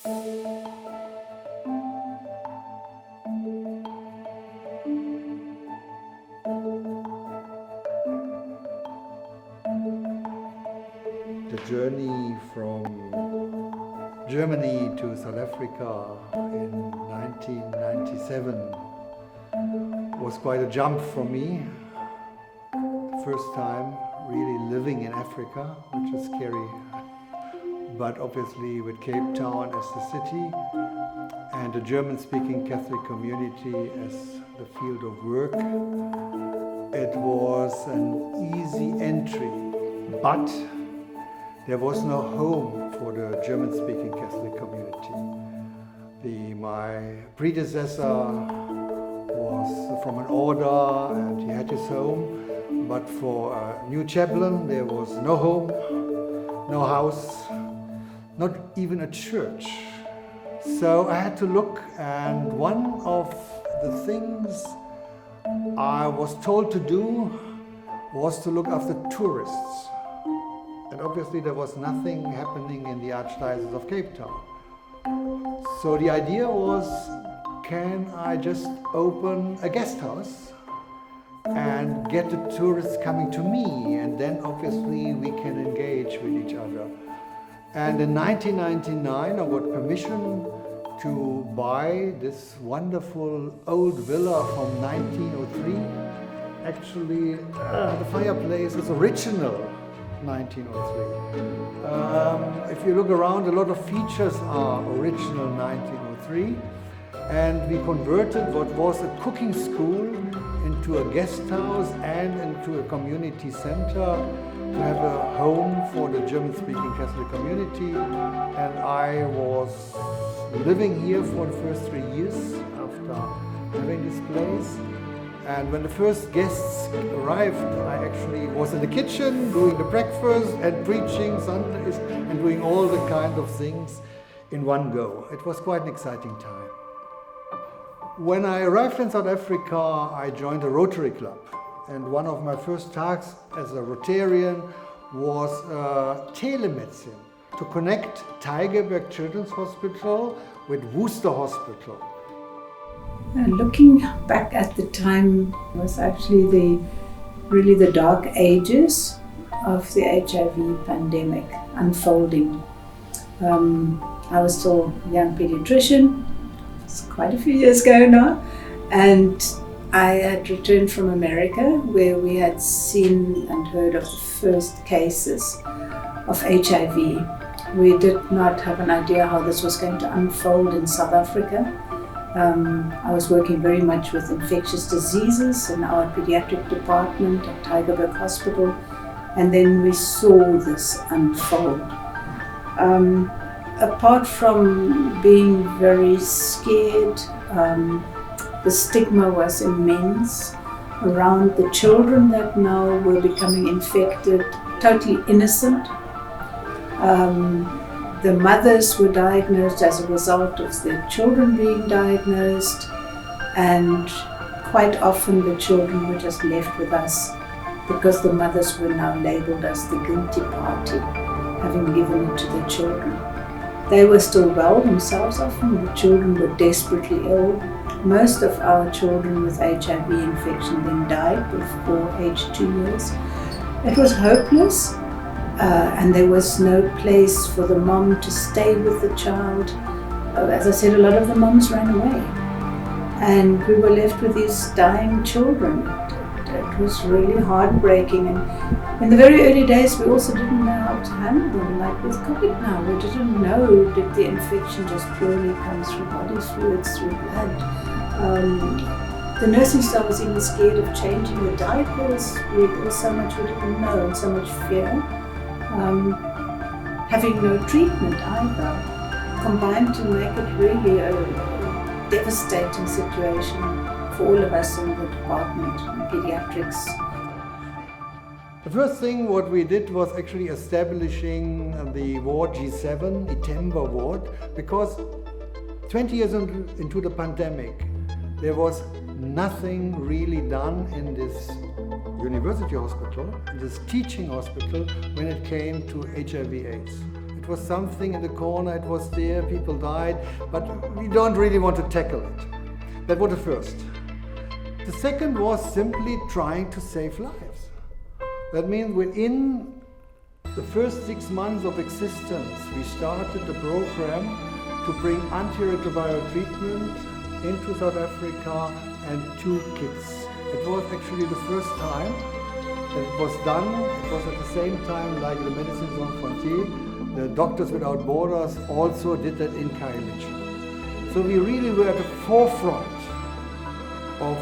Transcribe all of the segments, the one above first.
The journey from Germany to South Africa in 1997 was quite a jump for me. First time really living in Africa, which is scary, but obviously with Cape Town as the city and a German-speaking Catholic community as the field of work, it was an easy entry, but there was no home for the German-speaking Catholic community. My predecessor was from an order and he had his home, but for a new chaplain there was no home, no house, not even a church. So I had to look, and one of the things I was told to do was to look after tourists. And obviously there was nothing happening in the Archdiocese of Cape Town. So the idea was, can I just open a guest house and get the tourists coming to me, and then obviously we can engage with each other. And in 1999 I got permission to buy this wonderful old villa from 1903. Actually, the fireplace is original 1903. If you look around, a lot of features are original 1903. And we converted what was a cooking school into a guest house and into a community center to have a home for the German-speaking Catholic community. And I was living here for the first 3 years after having this place. And when the first guests arrived, I actually was in the kitchen doing the breakfast and preaching Sundays and doing all the kind of things in one go. It was quite an exciting time. When I arrived in South Africa, I joined a Rotary Club. And one of my first tasks as a Rotarian was telemedicine, to connect Tygerberg Children's Hospital with Worcester Hospital. And looking back at the time was actually really the dark ages of the HIV pandemic unfolding. I was still a young pediatrician, it's quite a few years ago now, and I had returned from America where we had seen and heard of the first cases of HIV. We did not have an idea how this was going to unfold in South Africa. I was working very much with infectious diseases in our pediatric department at Tygerberg Hospital, and then we saw this unfold. Apart from being very scared, the stigma was immense around the children that now were becoming infected, totally innocent. The mothers were diagnosed as a result of their children being diagnosed, and quite often the children were just left with us because the mothers were now labeled as the guilty party, having given it to their children. They were still well themselves often, the children were desperately ill. Most of our children with HIV infection then died before age 2 years. It was hopeless. And there was no place for the mom to stay with the child. As I said, a lot of the moms ran away, and we were left with these dying children. It was really heartbreaking, and in the very early days we also didn't know how to handle them. Like with COVID now, we didn't know, did the infection just purely come through body fluids, through blood? The nursing staff was even scared of changing the diapers. There was so much we didn't know and so much fear. Having no treatment either, combined to make it really a devastating situation for all of us in the department, pediatrics. The first thing what we did was actually establishing the ward G7, Itemba ward, because 20 years into the pandemic, there was nothing really done in this university hospital, in this teaching hospital, when it came to HIV/AIDS. It was something in the corner, it was there, people died, but we don't really want to tackle it. That was the first. The second was simply trying to save lives. That means within the first 6 months of existence, we started the program to bring antiretroviral treatment into South Africa and to kids. It was actually the first time that it was done. It was at the same time like the Médecins Sans Frontières. The Doctors Without Borders also did that in Khayelitsha. So we really were at the forefront of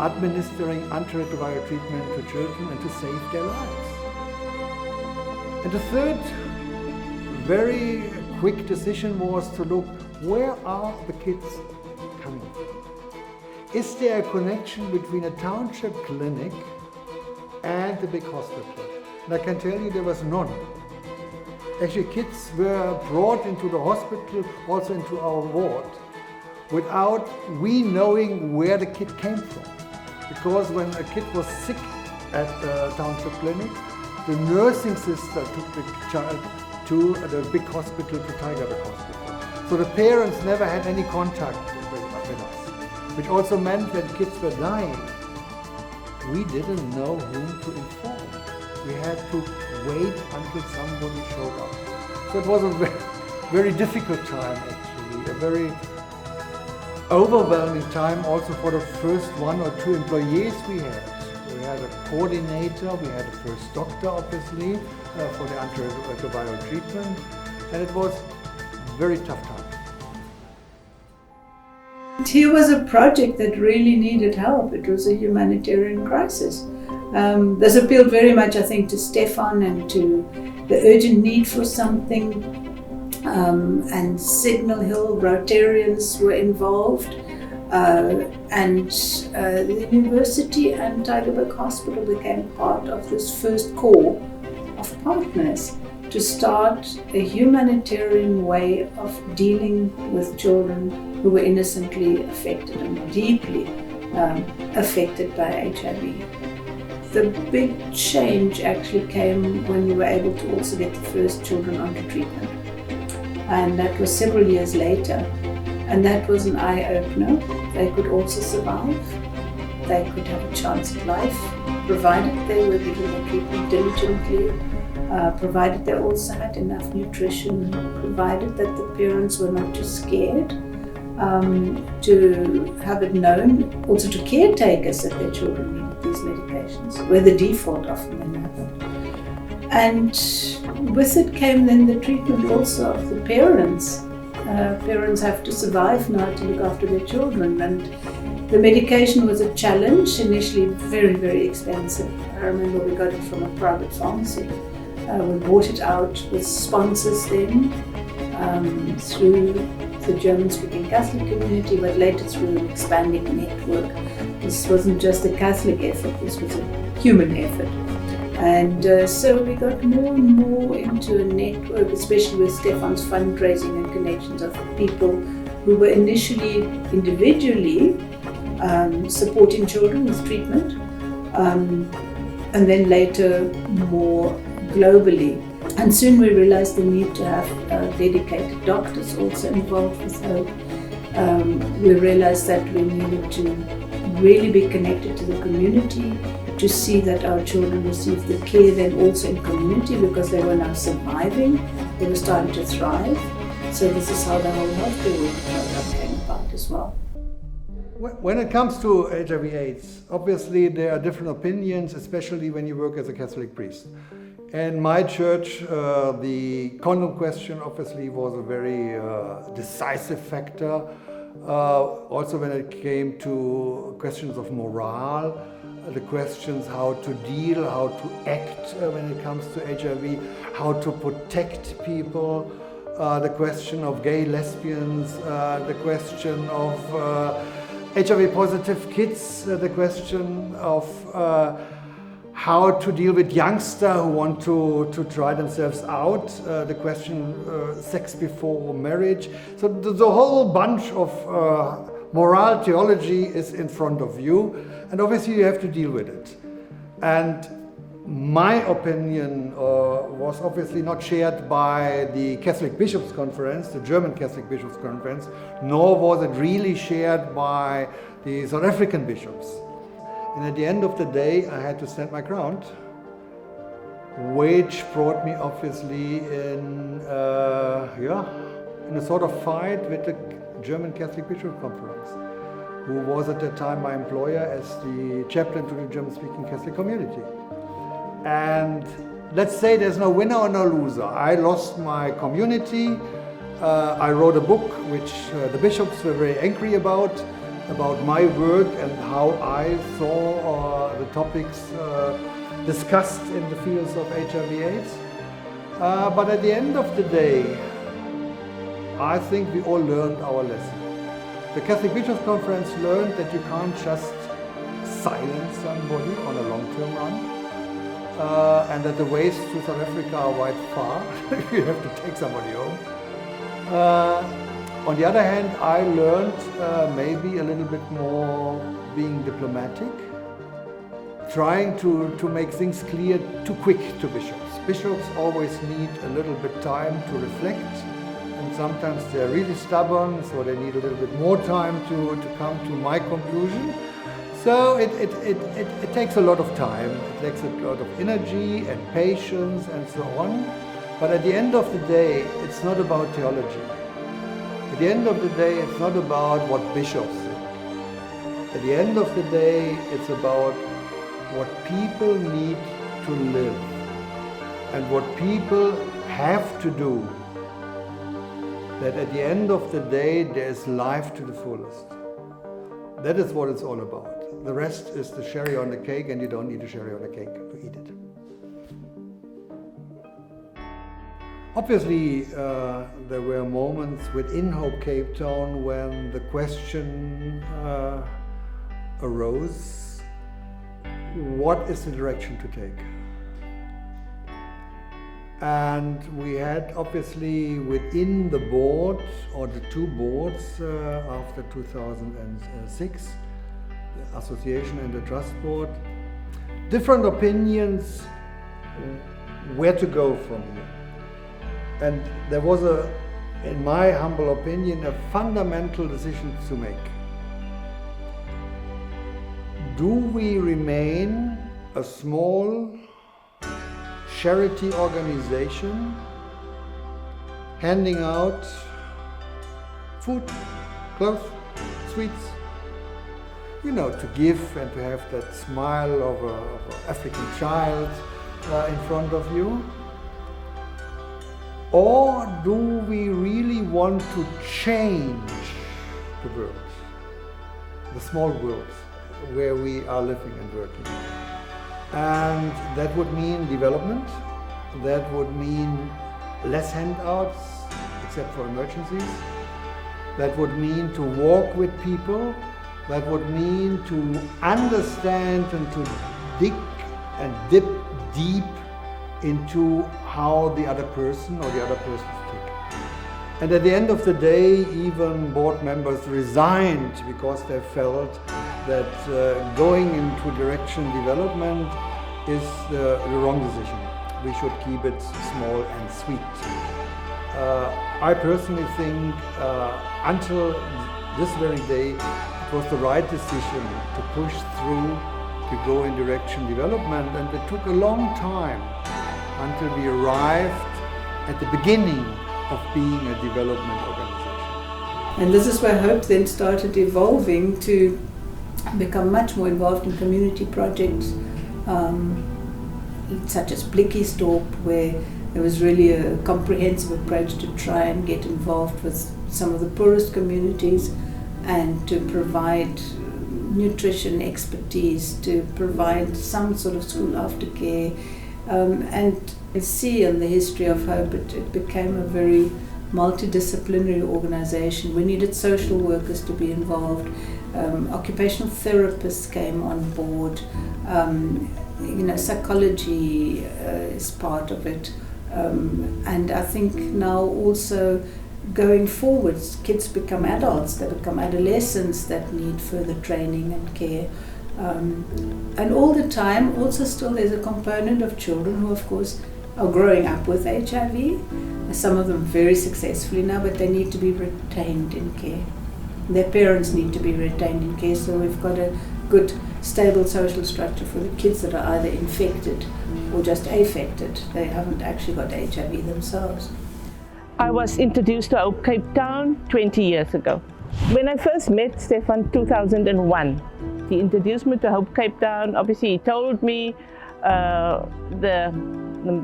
administering antiretroviral treatment to children and to save their lives. And the third very quick decision was to look, where are the kids coming from? Is there a connection between a township clinic and the big hospital? And I can tell you there was none. Actually, kids were brought into the hospital, also into our ward, without we knowing where the kid came from. Because when a kid was sick at the township clinic, the nursing sister took the child to the big hospital, to Tygerberg Hospital. So the parents never had any contact with us, which also meant that kids were dying. We didn't know whom to inform. We had to wait until somebody showed up. So it was a very difficult time actually, a very overwhelming time also for the first 1 or 2 employees we had. We had a coordinator, we had a first doctor obviously for the antiretroviral treatment, and it was a very tough time. Here was a project that really needed help. It was a humanitarian crisis. This appealed very much, I think, to Stefan and to the urgent need for something. And Signal Hill Rotarians were involved, and the university and Tygerberg Hospital became part of this first core of partners to start a humanitarian way of dealing with children who were innocently affected and deeply affected by HIV. The big change actually came when we were able to also get the first children onto treatment. And that was several years later. And that was an eye-opener. They could also survive. They could have a chance at life, provided they were given the treatment diligently, provided they also had enough nutrition, provided that the parents were not too scared to have it known, also to caretakers that their children needed these medications, where the default often then happened. And with it came then the treatment also of the parents. Parents have to survive now to look after their children, and the medication was a challenge, initially very, very expensive. I remember we got it from a private pharmacy. We bought it out with sponsors then through the German-speaking Catholic community, but later through an expanding network. This wasn't just a Catholic effort, this was a human effort. And so we got more and more into a network, especially with Stefan's fundraising and connections of people who were initially individually supporting children with treatment, and then later more globally. And soon we realized the need to have dedicated doctors also involved with HOPE. We realized that we needed to really be connected to the community, to see that our children received the care then also in community, because they were now surviving, they were starting to thrive. So this is how the whole healthcare work program came about as well. When it comes to HIV/AIDS, obviously there are different opinions, especially when you work as a Catholic priest. In my church, the condom question obviously was a very decisive factor. Also when it came to questions of morale, the questions how to deal, how to act when it comes to HIV, how to protect people, the question of gay, lesbians, the question of HIV positive kids, the question of how to deal with youngsters who want to try themselves out, the question sex before marriage. So the whole bunch of moral theology is in front of you, and obviously you have to deal with it. And My opinion was obviously not shared by the Catholic Bishops' Conference, the German Catholic Bishops' Conference, nor was it really shared by the South African bishops. And at the end of the day, I had to stand my ground, which brought me obviously in a sort of fight with the German Catholic Bishops' Conference, who was at that time my employer as the chaplain to the German-speaking Catholic community. And let's say there's no winner or no loser. I lost my community. I wrote a book which the bishops were very angry about my work and how I saw the topics discussed in the fields of HIV/AIDS. But at the end of the day, I think we all learned our lesson. The Catholic Bishops' Conference learned that you can't just silence somebody on a long-term run. And that the ways to South Africa are quite far. You have to take somebody home. On the other hand, I learned maybe a little bit more being diplomatic, trying to make things clear too quick to bishops. Bishops always need a little bit time to reflect, and sometimes they're really stubborn, so they need a little bit more time to come to my conclusion. So it takes a lot of time, it takes a lot of energy and patience and so on. But at the end of the day, it's not about theology. At the end of the day, it's not about what bishops think. At the end of the day, it's about what people need to live and what people have to do. That at the end of the day, there's life to the fullest. That is what it's all about. The rest is the cherry on the cake, and you don't need a cherry on the cake to eat it. Obviously, there were moments within Hope Cape Town when the question arose, what is the direction to take? And we had obviously within the board, or the two boards after 2006, the association and the trust board, different opinions where to go from here. And there was in my humble opinion, a fundamental decision to make. Do we remain a small charity organization handing out food, clothes, sweets, to give and to have that smile of an African child in front of you? Or do we really want to change the world, the small world where we are living and working? And that would mean development, that would mean less handouts, except for emergencies. That would mean to walk with people. That would mean to understand and to dig and dip deep into how the other person or the other persons think. And at the end of the day, even board members resigned because they felt that going into direction development is the wrong decision. We should keep it small and sweet. I personally think until this very day, it was the right decision to push through, to go in direction development, and it took a long time until we arrived at the beginning of being a development organization. And this is where Hope then started evolving to become much more involved in community projects, such as Blikkiesdorp, where there was really a comprehensive approach to try and get involved with some of the poorest communities and to provide nutrition expertise, to provide some sort of school aftercare. And you see in the history of Hope, it became a very multidisciplinary organization. We needed social workers to be involved. Occupational therapists came on board. Psychology is part of it. And I think now also going forwards, kids become adults, they become adolescents that need further training and care. And all the time, also still there's a component of children who, of course, are growing up with HIV. Some of them very successfully now, but they need to be retained in care. Their parents need to be retained in care, so we've got a good, stable social structure for the kids that are either infected or just affected. They haven't actually got HIV themselves. I was introduced to Hope Cape Town 20 years ago. When I first met Stefan 2001, he introduced me to Hope Cape Town. Obviously, he told me the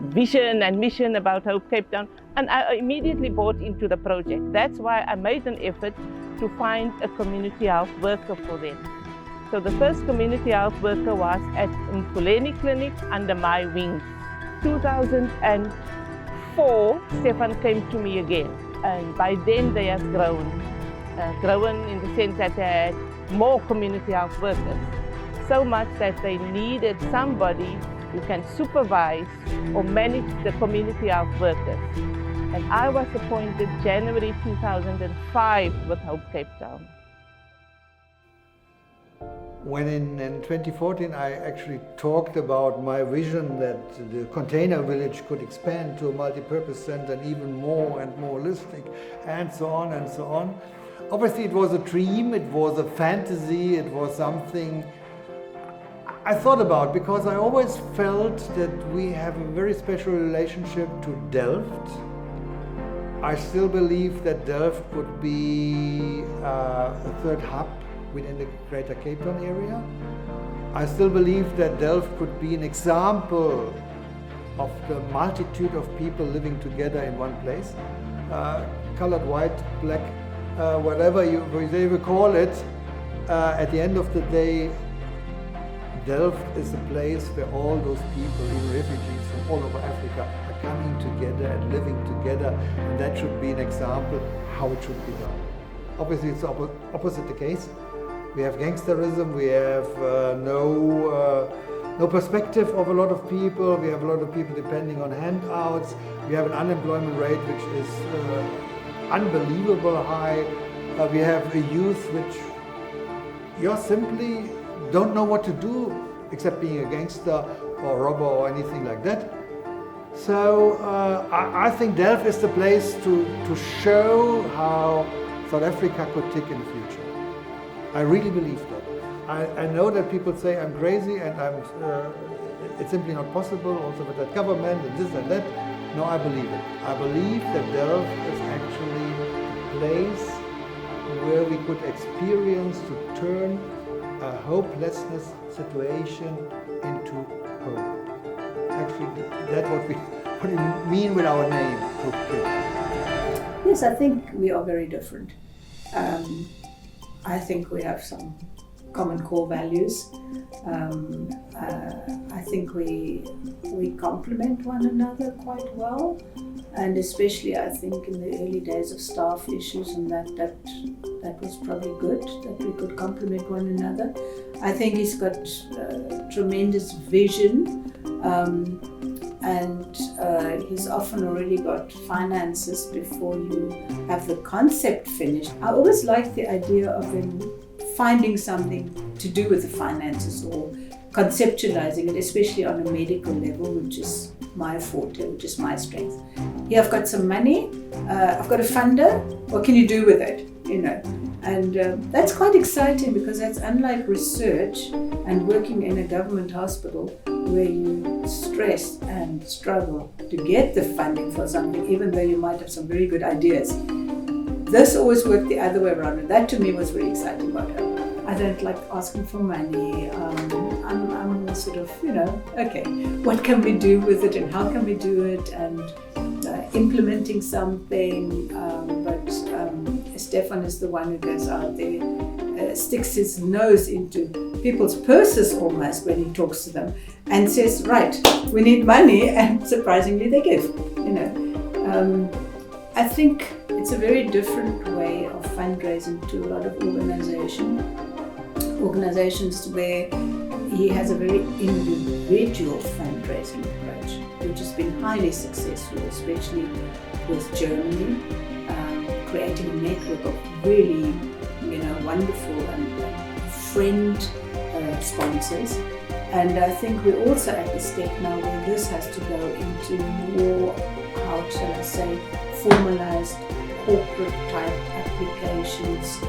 vision and mission about Hope Cape Town, and I immediately bought into the project. That's why I made an effort to find a community health worker for them. So the first community health worker was at Mfuleni Clinic under my wings. 2004, Stefan came to me again, and by then they have grown in the sense that they had more community health workers, so much that they needed somebody who can supervise or manage the community health workers. And I was appointed January 2005 with Hope Cape Town. When in 2014 I actually talked about my vision that the container village could expand to a multi-purpose center and even more and more holistic and so on and so on. Obviously it was a dream, it was a fantasy, it was something I thought about because I always felt that we have a very special relationship to Delft. I still believe that Delft could be a third hub within the Greater Cape Town area. I still believe that Delft could be an example of the multitude of people living together in one place, colored, white, black, whatever you will call it. At the end of the day, Delft is a place where all those people, even refugees from all over Africa, are coming together and living together, and that should be an example how it should be done. Obviously, it's opposite the case. We have gangsterism, we have no perspective of a lot of people, we have a lot of people depending on handouts, we have an unemployment rate which is unbelievable high, we have a youth which simply don't know what to do except being a gangster or robber or anything like that. So I think Delft is the place to show how South Africa could tick in the future. I really believe that. I know that people say I'm crazy and it's simply not possible, also with that government and this and that. No, I believe it. I believe that Delft is actually a place where we could experience to turn a hopelessness situation into hope. Actually, that's what we mean with our name, Hope Cape. Yes, I think we are very different. I think we have some common core values. I think we complement one another quite well, and especially I think in the early days of staff issues and that was probably good that we could complement one another. I think he's got tremendous vision, and he's often already got finances before you have the concept finished. I always like the idea of him finding something to do with the finances or conceptualizing it, especially on a medical level, which is my forte, which is my strength. Here I've got some money, I've got a funder, what can you do with it? And that's quite exciting because that's unlike research and working in a government hospital where you stress and struggle to get the funding for something, even though you might have some very good ideas. This always worked the other way around, and that to me was really exciting about it. I don't like asking for money. I'm sort of, okay, what can we do with it and how can we do it, and implementing something. But Stefan is the one who goes out there, sticks his nose into people's purses almost when he talks to them and says, right, we need money, and surprisingly they give. I think it's a very different way of fundraising to a lot of organizations where he has a very individual fundraising approach, which has been highly successful, especially with Germany, creating a network of really, wonderful and friend sponsors. And I think we're also at the step now where this has to go into more, how shall I say, formalized corporate type applications.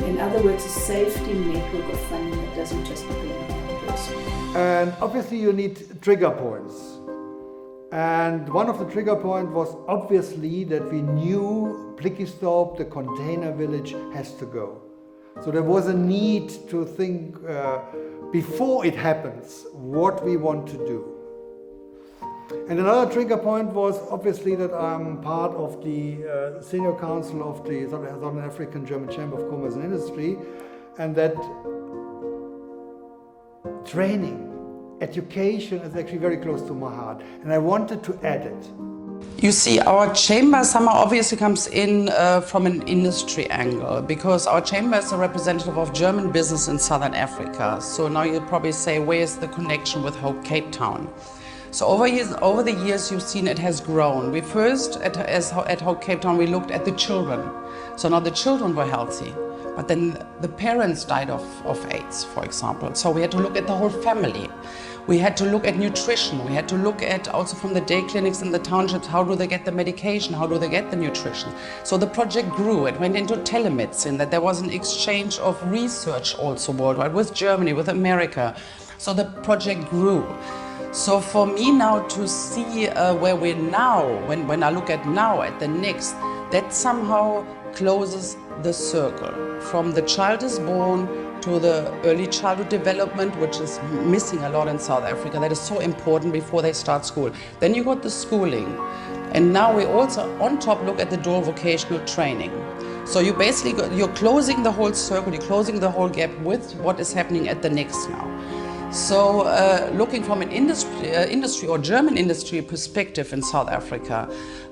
In other words, a safety network of funding that doesn't just depend on one person. And obviously you need trigger points. And one of the trigger points was obviously that we knew Blikkiesdorp, the container village, has to go. So there was a need to think before it happens what we want to do. And another trigger point was obviously that I'm part of the Senior Council of the Southern African German Chamber of Commerce and Industry, and that training, education is actually very close to my heart, and I wanted to add it. You see, our chamber somehow obviously comes in from an industry angle, because our chamber is a representative of German business in Southern Africa. So now you'll probably say, where's the connection with Hope Cape Town? So over the years, you've seen it has grown. We first, at Hope Cape Town, we looked at the children. So now the children were healthy, but then the parents died of AIDS, for example. So we had to look at the whole family. We had to look at nutrition. We had to look at also from the day clinics in the townships, how do they get the medication? How do they get the nutrition? So the project grew. It went into telemedicine, that there was an exchange of research also worldwide with Germany, with America. So the project grew. So for me now to see where we're now, when I look at now, at the next, that somehow closes the circle. From the child is born to the early childhood development, which is missing a lot in South Africa. That is so important before they start school. Then you got the schooling. And now we also, on top, look at the dual vocational training. So you basically, you're closing the whole circle, you're closing the whole gap with what is happening at the next now. So looking from an industry or German industry perspective in South Africa,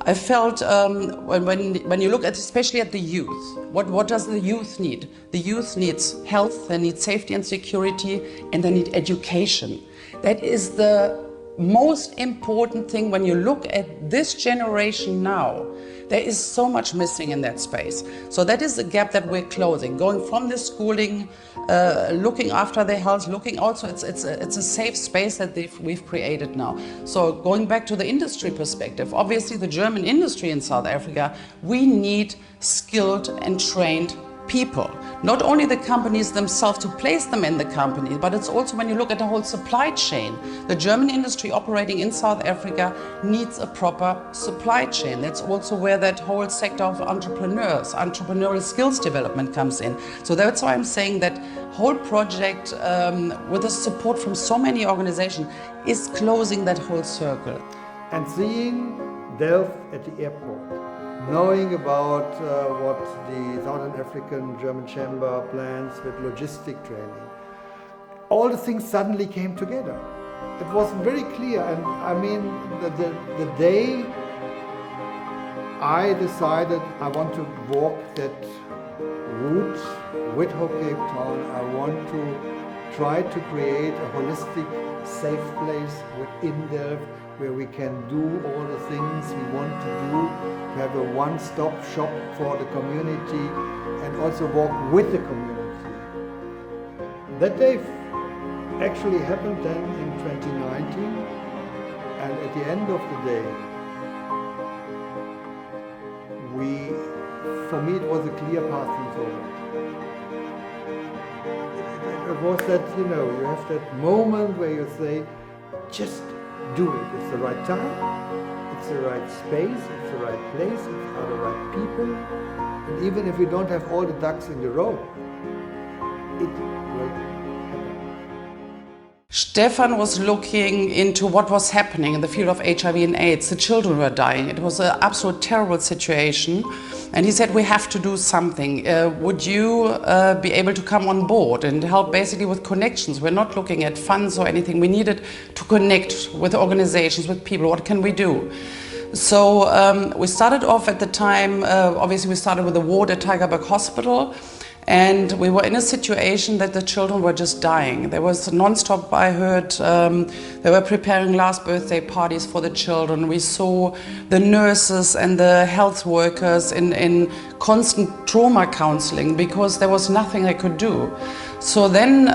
I felt when you look at, especially at the youth, what does the youth need? The youth needs health, they need safety and security, and they need education. That is the most important thing when you look at this generation now. There is so much missing in that space. So that is the gap that we're closing, going from the schooling, looking after their health, looking also, it's a safe space that we've created now. So going back to the industry perspective, obviously the German industry in South Africa, we need skilled and trained people. Not only the companies themselves to place them in the company, but it's also when you look at the whole supply chain. The German industry operating in South Africa needs a proper supply chain. That's also where that whole sector of entrepreneurs, entrepreneurial skills development comes in. So that's why I'm saying that whole project with the support from so many organizations is closing that whole circle. And seeing Delft at the airport, knowing about what the Southern African German Chamber plans with logistic training, all the things suddenly came together. It was very clear, and I mean, the day I decided I want to walk that route with Hope Cape Town, I want to try to create a holistic, safe place within Delft where we can do all the things we want to do, to have a one-stop shop for the community and also walk with the community. That day actually happened then in 2019, and at the end of the day, for me it was a clear path forward. It was that, you have that moment where you say, just do it. It's the right time, it's the right space, it's the right place, it's the right people. And even if we don't have all the ducks in the row, it will happen. Stefan was looking into what was happening in the field of HIV and AIDS. The children were dying. It was an absolute terrible situation. And he said, we have to do something. Would you be able to come on board and help basically with connections? We're not looking at funds or anything. We needed to connect with organizations, with people. What can we do? So we started off at the time, obviously we started with the ward at Tygerberg Hospital. And we were in a situation that the children were just dying. There was non-stop, I heard, they were preparing last birthday parties for the children. We saw the nurses and the health workers in constant trauma counseling because there was nothing they could do. So then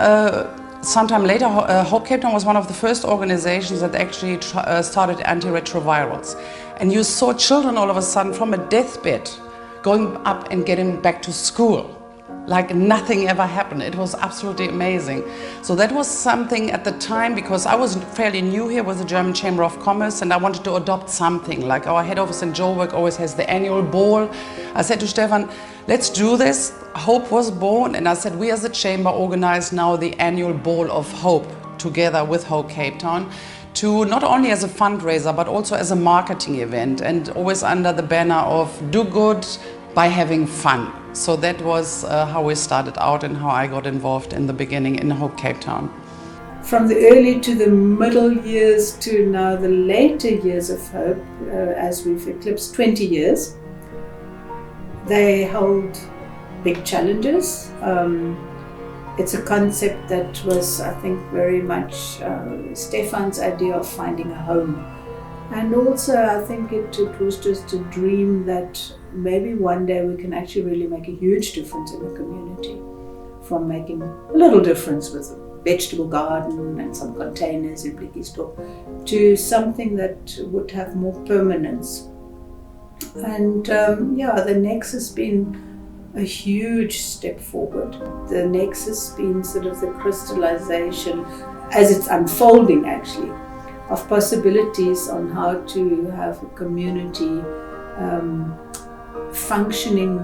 Sometime later, Hope Cape Town was one of the first organizations that actually started antiretrovirals. And you saw children all of a sudden from a deathbed going up and getting back to school. Like nothing ever happened. It was absolutely amazing. So that was something at the time, because I was fairly new here with the German Chamber of Commerce, and I wanted to adopt something. Like our head office in Joburg always has the annual ball. I said to Stefan, let's do this. Hope was born, and I said, we as a chamber organize now the annual Ball of Hope together with Hope Cape Town, to not only as a fundraiser but also as a marketing event, and always under the banner of do good by having fun. So that was how we started out and how I got involved in the beginning in Hope Cape Town. From the early to the middle years to now the later years of Hope, as we've eclipsed 20 years, they hold big challenges. It's a concept that was, I think, very much Stefan's idea of finding a home. And also, I think it was just a dream that maybe one day we can actually really make a huge difference in the community. From making a little difference with a vegetable garden and some containers in Blikkiesdorp to something that would have more permanence. And the Next has been a huge step forward. The Next has been sort of the crystallization, as it's unfolding actually, of possibilities on how to have a community functioning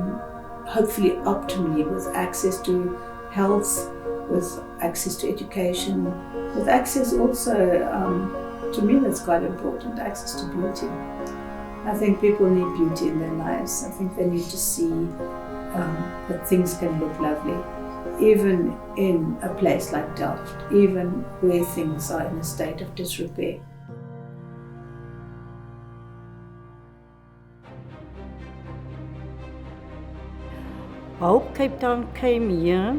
hopefully optimally, with access to health, with access to education, with access also, to me that's quite important, access to beauty. I think people need beauty in their lives. I think they need to see that things can look lovely, even in a place like Delft, even where things are in a state of disrepair. Hope Cape Town came here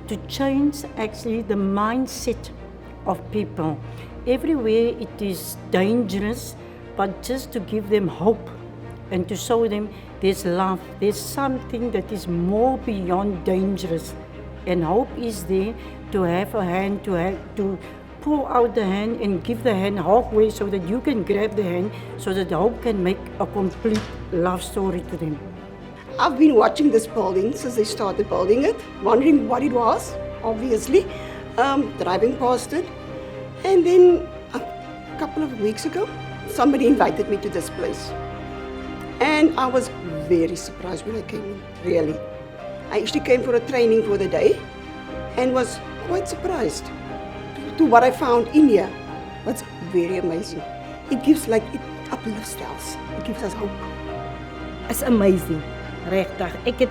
to change actually the mindset of people. Everywhere it is dangerous, but just to give them hope and to show them there's love, there's something that is more beyond dangerous. And hope is there to have a hand, to pull out the hand and give the hand halfway so that you can grab the hand, so that hope can make a complete love story to them. I've been watching this building since they started building it, wondering what it was, obviously, driving past it. And then a couple of weeks ago, somebody invited me to this place. And I was very surprised when I came in, really. I actually came for a training for the day and was quite surprised to what I found in here. It's very amazing. It gives it uplifts us. It gives us hope. It's amazing. Regtig.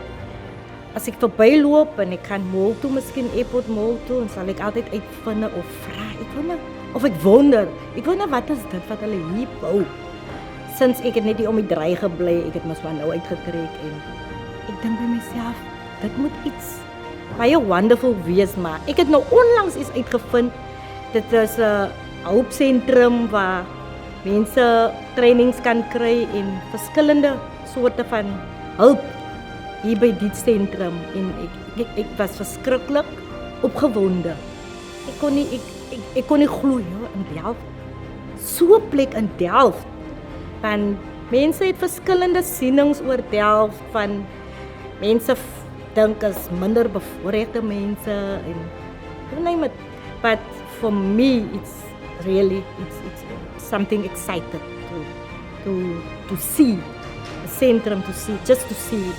As ek verbyloop en ek gaan mall toe, miskien Airport Mall toe, en sal ek altyd uitvind of vra. Ek wonder wat is dit wat hulle hier bou. Sinds ek het net hier om die draai gebly, ek het mos maar nou uitgetrek en ek dink by myself, dit moet iets baie wonderful wees, maar ek het nou onlangs iets uitgevind. Dit is 'n hulpsentrum waar mense trainings kan kry en verskillende soorte van hulp hier by dit sentrum, en ek was verskriklik opgewonde. Ek kon nie glo in Delft. So 'n plek in Delft. Want mense het verskillende sienings oor Delft, van mense dink as minder bevoorregte mense en you name it. But for me it's really it's something excited to see. Centrum to see, just to see it.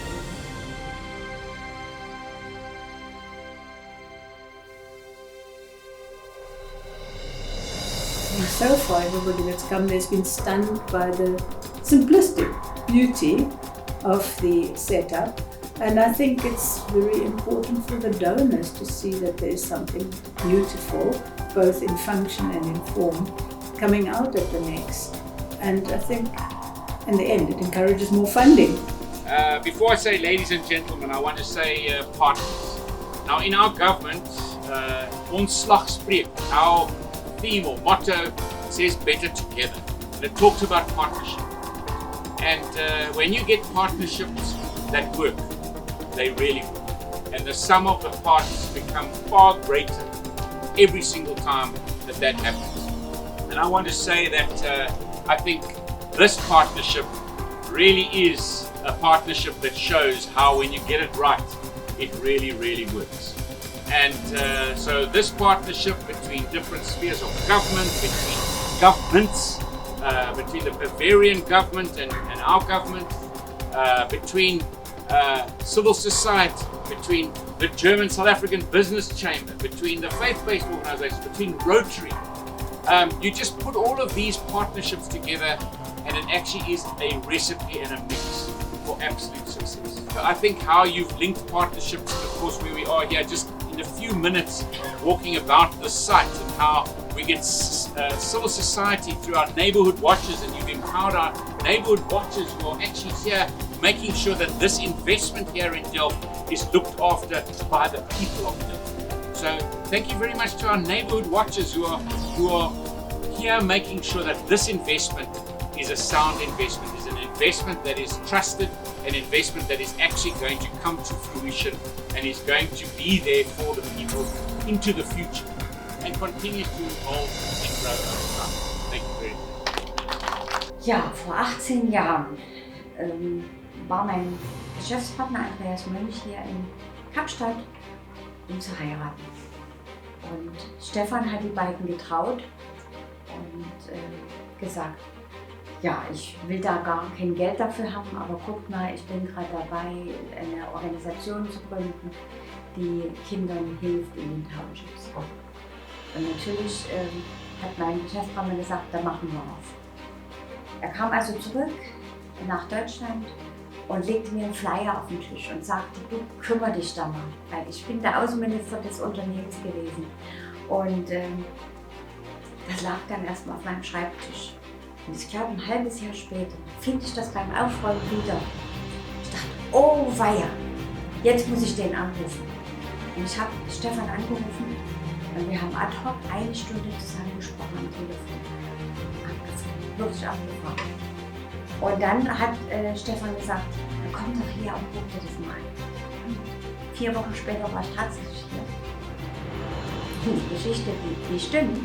And so far, everybody that's come there has been stunned by the simplistic beauty of the setup. And I think it's very important for the donors to see that there's something beautiful, both in function and in form, coming out of the Next. And I think in the end, it encourages more funding. Before I say ladies and gentlemen, I want to say partners. Now in our government, ons slagspreuk, our theme or motto says better together. And it talks about partnership. And when you get partnerships that work, they really work. And the sum of the parts become far greater every single time that happens. And I want to say that I think this partnership really is a partnership that shows how when you get it right, it really, really works. And so this partnership between different spheres of government, between governments, between the Bavarian government and our government, between civil society, between the German South African Business Chamber, between the faith-based organizations, between Rotary. You just put all of these partnerships together and it actually is a recipe and a mix for absolute success. So I think how you've linked partnerships, of course, where we are here, just in a few minutes walking about the site, and how we get civil society through our neighborhood watches, and you've empowered our neighborhood watches who are actually here making sure that this investment here in Delft is looked after by the people of Delft. So thank you very much to our neighborhood watchers who are here making sure that this investment is a sound investment, is an investment that is trusted, an investment that is actually going to come to fruition and is going to be there for the people into the future and continue to evolve and grow over time. Thank you very much. Ja, vor 18 Jahren war mein Geschäftspartner Andreas Mönch hier in Kapstadt, um zu heiraten. Und Stefan hat die beiden getraut und gesagt, ja, ich will da gar kein Geld dafür haben, aber guckt mal, ich bin gerade dabei, eine Organisation zu gründen, die Kindern hilft in den Townships. Und natürlich hat mein Geschäftspartner gesagt, da machen wir was. Er kam also zurück nach Deutschland und legte mir einen Flyer auf den Tisch und sagte, du kümmere dich da mal, weil ich bin der Außenminister des Unternehmens gewesen. Und das lag dann erstmal auf meinem Schreibtisch. Und ich glaube, ein halbes Jahr später finde ich das beim Aufräumen wieder. Ich dachte, oh weia, jetzt muss ich den anrufen. Und ich habe Stefan angerufen und wir haben ad hoc 1 Stunde zusammen gesprochen am Telefon. Wirklich abgefahren. Und dann hat Stefan gesagt, komm doch hier und guck dir das mal an. 4 Wochen später war ich tatsächlich hier. Die Geschichte, die stimmt.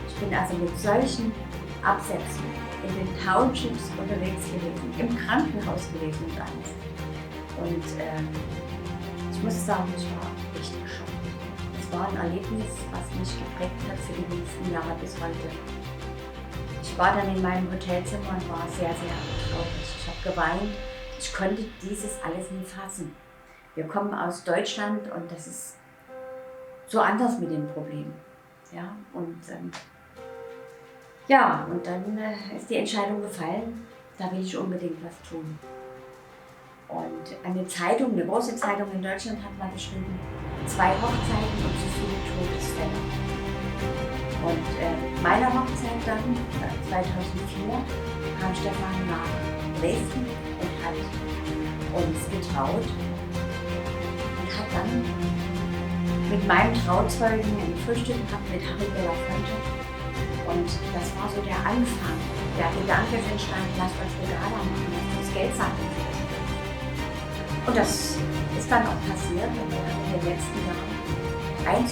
Ich bin also mit solchen Absätzen in den Townships unterwegs gewesen, im Krankenhaus gewesen und alles. Und ich muss sagen, ich war richtig geschockt. Es war ein Erlebnis, was mich geprägt hat für die nächsten Jahre bis heute. Ich war dann in meinem Hotelzimmer und war sehr, sehr traurig. Ich habe geweint. Ich konnte dieses alles nie fassen. Wir kommen aus Deutschland und das ist so anders mit den Problemen. Ja, und dann ist die Entscheidung gefallen, da will ich unbedingt was tun. Und eine Zeitung, eine große Zeitung in Deutschland hat mal geschrieben, 2 Hochzeiten und so viele Todesfälle. Und meiner Hochzeit dann, 2004, kam Stefan nach Dresden und hat uns getraut und hat dann mit meinem Trauzeugen ein Frühstück gehabt mit Harry Belafonte. Und das war so der Anfang. Der Gedanke ist entstanden, lasst uns Regala machen, lasst uns Geld sammeln. Und das ist dann auch passiert. Und wir haben in den letzten Jahren 1,9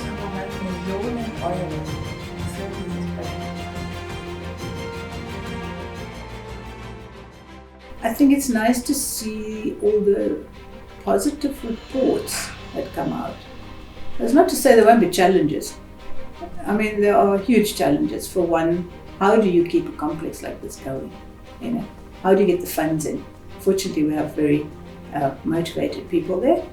Millionen Euro für dieses Projekt. I think it's nice to see all the positive reports that come out. That's not to say there won't be challenges. I mean, there are huge challenges. For one, how do you keep a complex like this going? You know, how do you get the funds in? Fortunately, we have very motivated people there.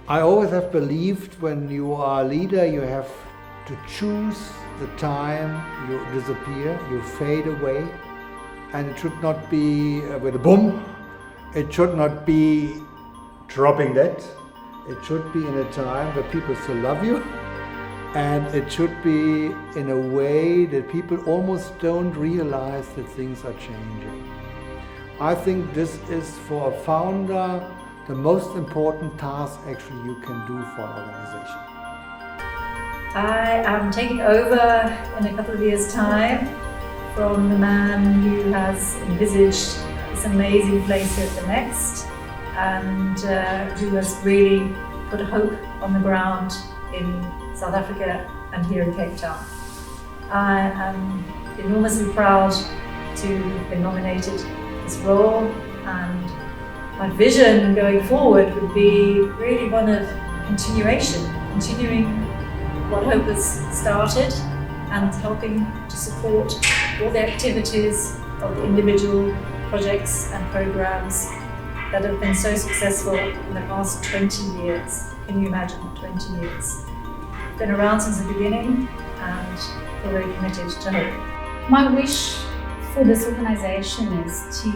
I always have believed when you are a leader, you have to choose the time you disappear, you fade away, and it should not be with a boom. It should not be dropping dead. It should be in a time where people still love you, and it should be in a way that people almost don't realize that things are changing. I think this is for a founder the most important task actually you can do for an organization. I am taking over in a couple of years' time from the man who has envisaged this amazing place here at the Next and who has really put hope on the ground in South Africa and here in Cape Town. I am enormously proud to have been nominated for this role, and my vision going forward would be really one of continuing what Hope has started and helping to support all the activities of the individual projects and programs that have been so successful in the past 20 years. Can you imagine 20 years? Been around since the beginning and feel very committed to Hope. My wish for this organization is to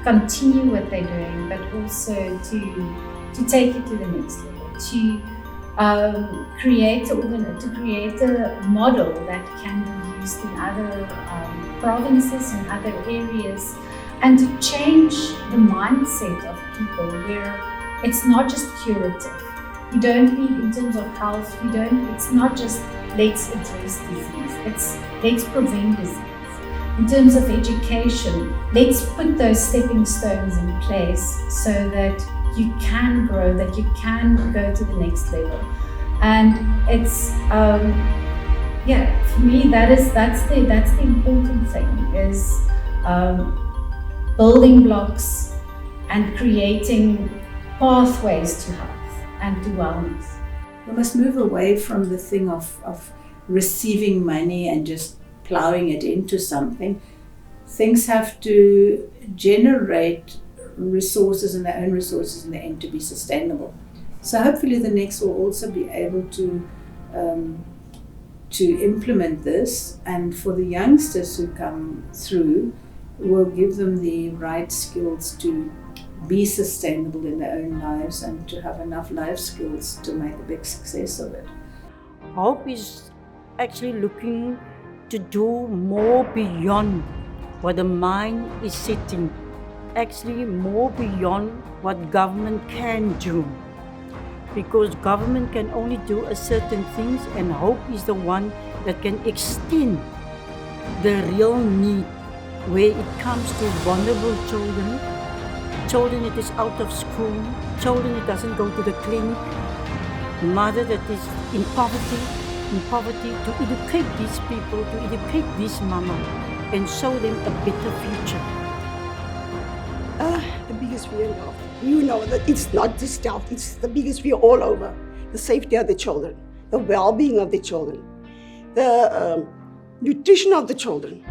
continue what they're doing, but also to take it to the next level, to create a model that can be used in other provinces and other areas, and to change the mindset of people where it's not just curative. You don't need in terms of health, it's not just let's address disease, it's let's prevent disease. In terms of education, let's put those stepping stones in place so that you can grow, that you can go to the next level. And it's, for me, that's the important thing, is building blocks and creating pathways to health and to wellness. We must move away from the thing of receiving money and just plowing it into something. Things have to generate resources and their own resources in the end to be sustainable. So hopefully the Next will also be able to implement this, and for the youngsters who come through, will give them the right skills to be sustainable in their own lives and to have enough life skills to make a big success of it. Hope is actually looking to do more beyond what the mind is setting, actually more beyond what government can do. Because government can only do a certain things, and Hope is the one that can extend the real need where it comes to vulnerable children, children that is out of school, children that doesn't go to the clinic, mother that is in poverty, to educate these people, to educate this mama and show them a better future. The biggest fear in health. You know that it's not just health, it's the biggest fear all over. The safety of the children, the well-being of the children, the nutrition of the children.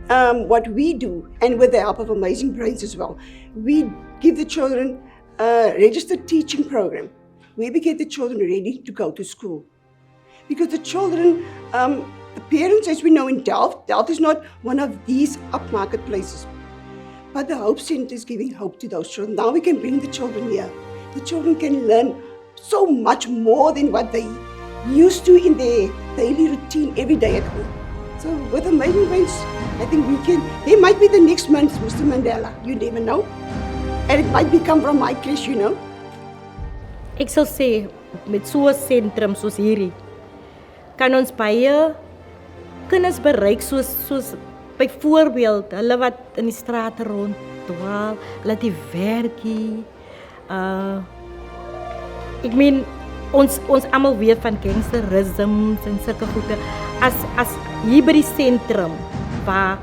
What we do, and with the help of Amazing Brains as well, we give the children a registered teaching program where we get the children ready to go to school. Because the children, the parents, as we know in Delft is not one of these upmarket places. But the Hope Center is giving hope to those children. Now we can bring the children here. The children can learn so much more than what they used to in their daily routine every day at home. So with Amazing Brains, I think they might be the next month Mr. Mandela, you never know. And it might become from my case, you know. Ek sal sê, met so 'n sentrum soos hierdie, kan ons baie kinders bereik soos byvoorbeeld hulle wat in die strate ronddwaal, hulle die werkie. Ek meen ons almal weet van gangsterisme en sulke goede. As hier by die sentrum waar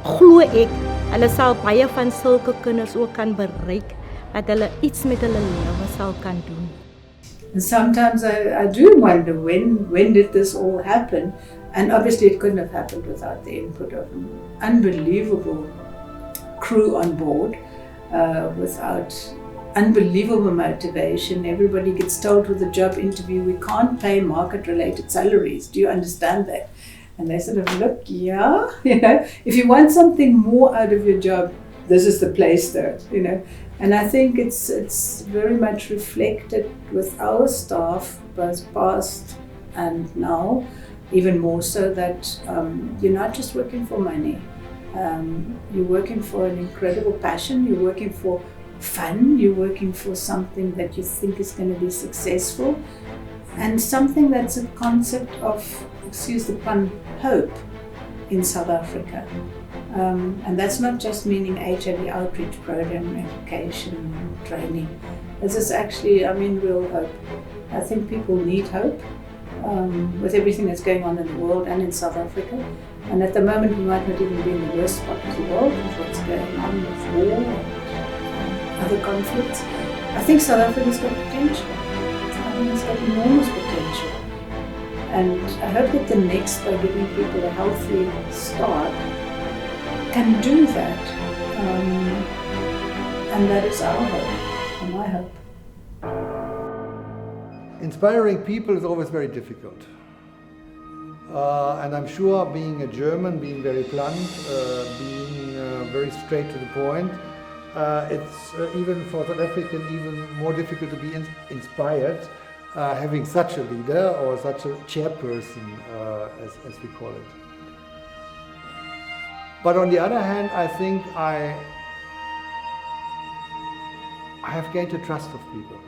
glo ek hulle sal baie van sulke kinders ook kan bereik, dat hulle iets met hulle lewe sal kan doen. And sometimes I do wonder when did this all happen? And obviously it couldn't have happened without the input of an unbelievable crew on board, without unbelievable motivation. Everybody gets told with a job interview, we can't pay market-related salaries. Do you understand that? And they sort of look, yeah, if you want something more out of your job, this is the place though, And I think it's very much reflected with our staff, both past and now, even more so that you're not just working for money. You're working for an incredible passion, you're working for fun, you're working for something that you think is going to be successful, and something that's a concept of, excuse the pun, hope in South Africa. And that's not just meaning HIV outreach program, education, and training. This is actually, real hope. I think people need hope with everything that's going on in the world and in South Africa. And at the moment, we might not even be in the worst spot of the world with what's going on with war and other conflicts. I think South Africa's got potential. I think it's got enormous potential. And I hope that the next, by giving people a healthy start, can do that. And that is our hope, and my hope. Inspiring people is always very difficult. And I'm sure being a German, being very blunt, being very straight to the point, it's even for South African even more difficult to be inspired having such a leader or such a chairperson, as we call it. But on the other hand, I think I have gained the trust of people.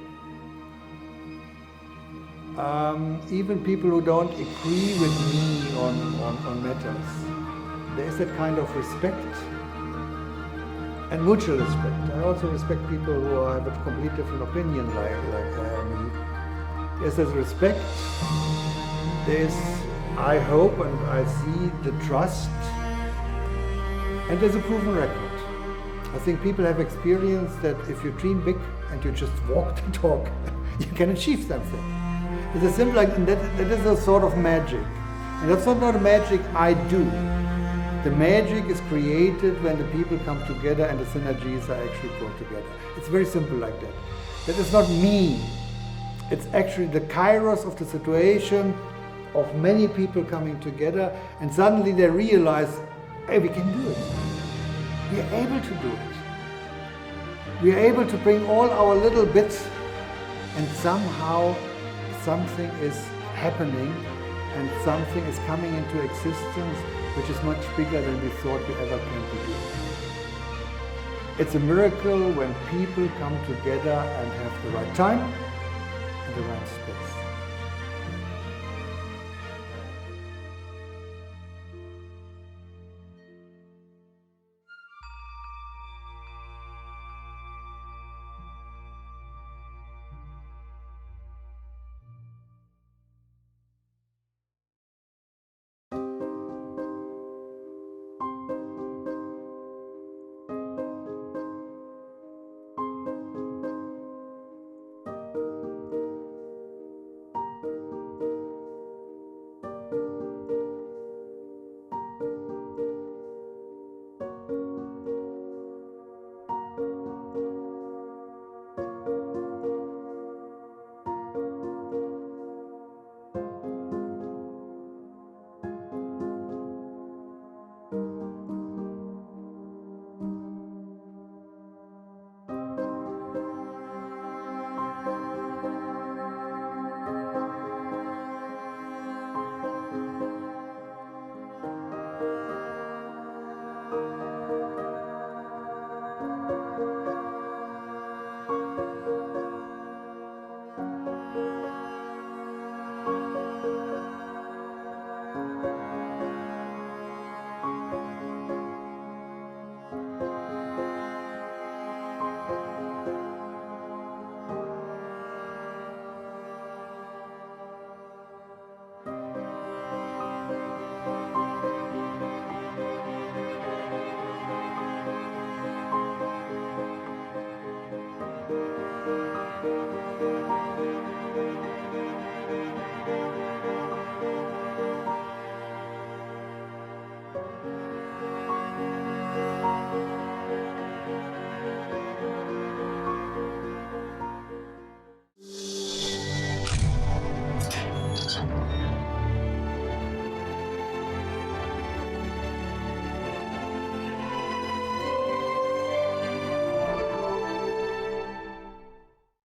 Even people who don't agree with me on matters. There is that kind of respect and mutual respect. I also respect people who have a complete different opinion like me. Yes, there's respect. There's, I hope and I see, the trust. And there's a proven record. I think people have experienced that if you dream big and you just walk the talk, you can achieve something. It's as simple like that is a sort of magic. And that's not a magic I do. The magic is created when the people come together and the synergies are actually brought together. It's very simple like that. That is not me. It's actually the kairos of the situation of many people coming together, and suddenly they realize, hey, we can do it. We are able to do it. We are able to bring all our little bits, and somehow something is happening and something is coming into existence which is much bigger than we thought we ever can do. It's a miracle when people come together and have the right time and the right space.